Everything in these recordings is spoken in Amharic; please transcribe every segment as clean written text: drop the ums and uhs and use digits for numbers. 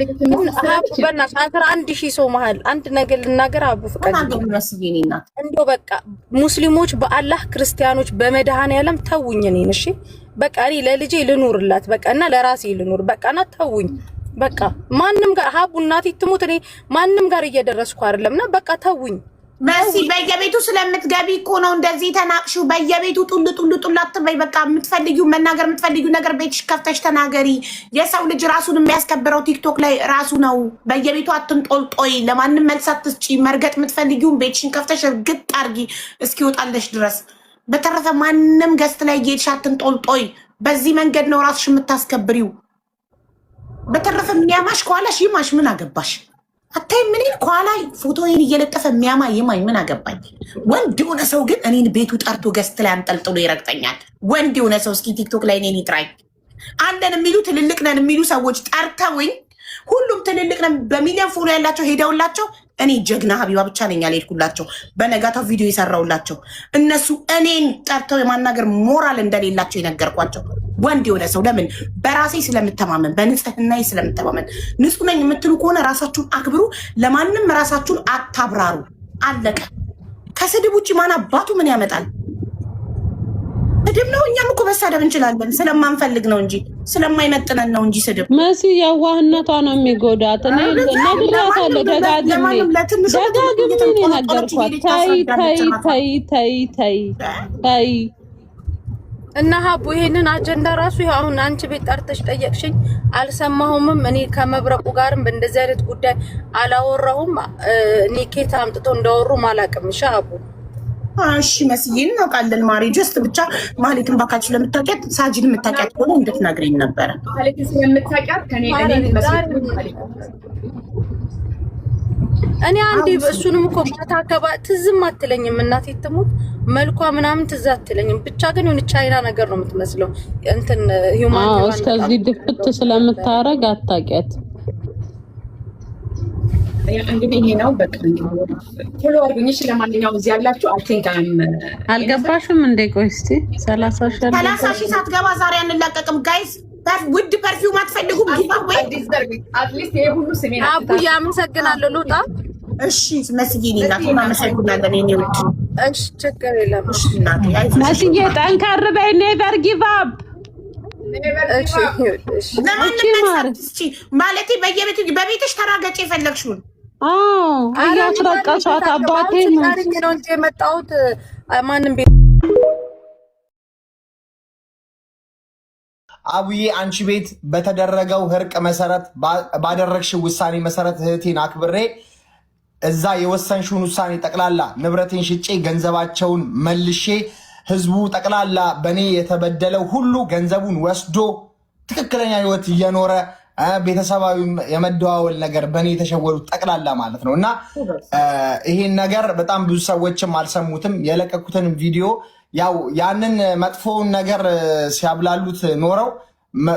በእናትሽ 11,000 ሰው መሀል አንድ ነገር ልናገር። አቡ ፍቃድ እንደው በቃ ሙስሊሞች በአላህ ክርስቲያኖች በመድኃኔዓለም ተውኝ እኔን። እሺ በቃ እኔ ለልጄ ልኑርላት በቃ እና ለራሴ ልኑር በቃ እና ተውኝ በቃ። ማንም ጋር ሀቡ እናቴ ትሙት እኔ ማንም ጋር እየደረስኩ አይደለምና በቃ ተውኝ። መሲ በየቤቱ ስለምትገቢ እኮ ነው እንደዚህ ተናቅሽው። በየቤቱ ጡል አትበይ። በቃ የምትፈልጊው መናገር የምትፈልጊው ነገር ቤትሽ ከፍተሽ ተናገሪ። የሰው ልጅ ራሱን የሚያስከብረው ቲክቶክ ላይ ራሱ ነው። በየቤቱ አትንጦልጦይ። ለማንም መልስ አትስጪ። መርገጥ የምትፈልጊውን ቤትሽን ከፍተሽ እርግጥ አድርጊ እስኪወጣለሽ ድረስ። በተረፈ ማንም ገስት ላይ እየሄድሽ አትንጦልጦይ። በዚህ መንገድ ነው ራስሽ የምታስከብሪው። በተረፈ የሚያማሽ ከኋላሽ ይማሽ፣ ምን አገባሽ? አታይ ምን ከኋላ ፎቶዬን እየለጠፈ የሚያማ ይማኝ፣ ምን አገባኝ? ወንድ የሆነ ሰው ግን እኔን ቤቱ ጠርቶ ገስት ላይ አንጠልጥሎ ይረግጠኛል። ወንድ የሆነ ሰው እስኪ ቲክቶክ ላይ እኔን ይጥራኝ። አለን የሚሉ ትልልቅ ነን የሚሉ ሰዎች ጠርተውኝ፣ ሁሉም ትልልቅ ነን በሚሊዮን ፎሎ ያላቸው ሄደውላቸው፣ እኔ ጀግና ሀቢባ ብቻ ነኝ ያልሄድኩላቸው። በነጋታው ቪዲዮ የሰራውላቸው እነሱ እኔን ጠርተው የማናገር ሞራል እንደሌላቸው የነገርኳቸው። ወንድ የሆነ ሰው ለምን? በራሴ ስለምተማመን፣ በንጽህናዬ ስለምተማመን። ንጹህ ነኝ የምትሉ ከሆነ ራሳችሁን አክብሩ። ለማንም ራሳችሁን አታብራሩ። አለቀ። ከስድብ ውጭ ማን አባቱ ምን ያመጣል? ስድብ ነው። እኛም እኮ መሳደብ እንችላለን፣ ስለማንፈልግ ነው እንጂ ስለማይመጥነን ነው እንጂ ስድብ። መሲ የዋህነቷ ነው የሚጎዳት። እኔ ነግሬያታለሁ ደጋግሜ ነገርኳት። ተይ እና ሀቡ ይሄንን አጀንዳ ራሱ አሁን አንቺ ቤት ጠርተሽ ጠየቅሽኝ፣ አልሰማሁምም። እኔ ከመብረቁ ጋርም በእንደዚህ አይነት ጉዳይ አላወራሁም። እኔ ኬት አምጥተው እንዳወሩም አላውቅም። እሺ ሀቡ እሺ መስዬን እናውቃለን። ማሪ ጀስት ብቻ ማለትም ባካችሁ ለምታውቂያት ሳጂን የምታውቂያት ሆኖ እንድትነግሪኝ ነበረ። ማለትም ስለምታውቂያት እኔ አንዴ እሱንም እኮ ማታከባ ትዝም አትለኝም። እናቴ ትሙት መልኳ ምናምን ትዝ አትለኝም። ብቻ ግን የሆነ ቻይና ነገር ነው የምትመስለው። እንትን ሂዩማን እስከዚህ ድፍት ስለምታረግ አታውቂያት። እንግዲህ ይሄ ነው በቃ ቶሎ አድርጉኝ። እሺ ለማንኛውም እዚህ ያላችሁ አልገባሽም እንዴ? ቆይ እስቲ 30 ሺህ ሳትገባ ዛሬ አንላቀቅም ጋይስ። ውድ ፐርፊውም አትፈልጉም? አትሊስት ይሄ ሁሉ ስሜን አቡዬ አመሰግናለሁ። ልውጣ? እሺ መስዬ እናቴ እናመሰግናለን። እኔ ውድ እሺ ችግር የለም። እሺ እናቴ መስዬ ጠንከር በይ። ኔቨር ጊቭ አፕ። ማለቴ በቤትሽ ተራገጭ የፈለግሽውን እያስረቀሷት አባቴ ነው እንጂ የመጣሁት ማንም ቤት አቡዬ አንቺ ቤት በተደረገው እርቅ መሰረት ባደረግሽው ውሳኔ መሰረት እህቴን አክብሬ እዛ የወሰንሽውን ውሳኔ ጠቅላላ ንብረቴን ሽጬ ገንዘባቸውን መልሼ ህዝቡ ጠቅላላ በኔ የተበደለው ሁሉ ገንዘቡን ወስዶ ትክክለኛ ህይወት እየኖረ ቤተሰባዊ የመደዋወል ነገር በኔ የተሸወሉት ጠቅላላ ማለት ነው። እና ይሄን ነገር በጣም ብዙ ሰዎችም አልሰሙትም። የለቀኩትን ቪዲዮ ያው ያንን መጥፎውን ነገር ሲያብላሉት ኖረው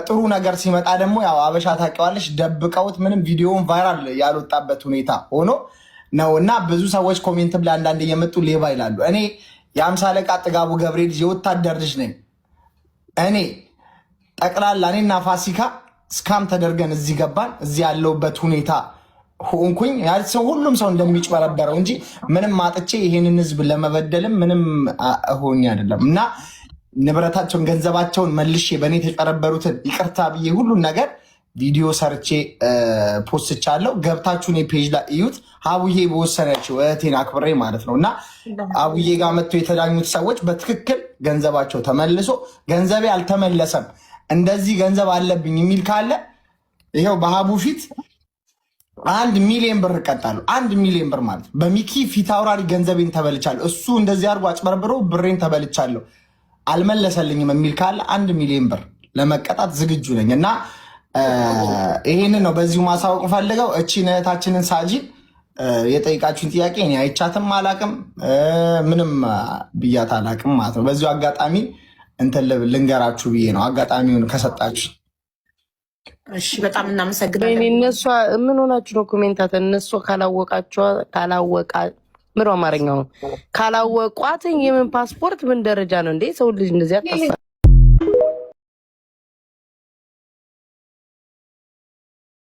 ጥሩ ነገር ሲመጣ ደግሞ ያው አበሻ ታውቂዋለሽ ደብቀውት ምንም ቪዲዮውን ቫይራል ያልወጣበት ሁኔታ ሆኖ ነው። እና ብዙ ሰዎች ኮሜንትም ላይ አንዳንድ እየመጡ ሌባ ይላሉ። እኔ የ50 አለቃ ጥጋቡ ገብሬ ልጅ የወታደር ልጅ ነኝ። እኔ ጠቅላላ እኔና ፋሲካ ስካም ተደርገን እዚህ ገባን። እዚህ ያለውበት ሁኔታ ሆንኩኝ። ሁሉም ሰው እንደሚጭበረበረው እንጂ ምንም አጥቼ ይሄንን ህዝብ ለመበደልም ምንም ሆኜ አይደለም። እና ንብረታቸውን ገንዘባቸውን መልሼ በእኔ የተጨረበሩትን ይቅርታ ብዬ ሁሉን ነገር ቪዲዮ ሰርቼ ፖስትቻለሁ። ገብታችሁን የፔጅ ላይ እዩት። አቡዬ በወሰነችው እህቴን አክብሬ ማለት ነው። እና አቡዬ ጋር መጥቶ የተዳኙት ሰዎች በትክክል ገንዘባቸው ተመልሶ ገንዘቤ አልተመለሰም እንደዚህ ገንዘብ አለብኝ የሚል ካለ ይኸው በሀቡ ፊት 1 ሚሊዮን ብር እቀጣለሁ። 1 ሚሊዮን ብር ማለት በሚኪ ፊት አውራሪ ገንዘቤን ተበልቻለሁ፣ እሱ እንደዚህ አድርጎ አጭበርብሮ ብሬን ተበልቻለሁ አልመለሰልኝም የሚል ካለ 1 ሚሊዮን ብር ለመቀጣት ዝግጁ ነኝ። እና ይሄንን ነው በዚሁ ማሳወቅ ፈልገው። እቺን እህታችንን ሳጂን የጠይቃችሁን ጥያቄ እኔ አይቻትም አላቅም፣ ምንም ብያት አላቅም ማለት ነው። በዚሁ አጋጣሚ እንትን ልንገራችሁ ብዬ ነው አጋጣሚውን ከሰጣችሁ። እሺ በጣም እናመሰግናለን። እነሱ ምን ሆናችሁ ነው ኮሜንታት? እነሱ ካላወቃ ምን አማርኛው ነው ካላወቋት የምን ፓስፖርት ምን ደረጃ ነው እንዴ? ሰው ልጅ እንደዚህ አታሳ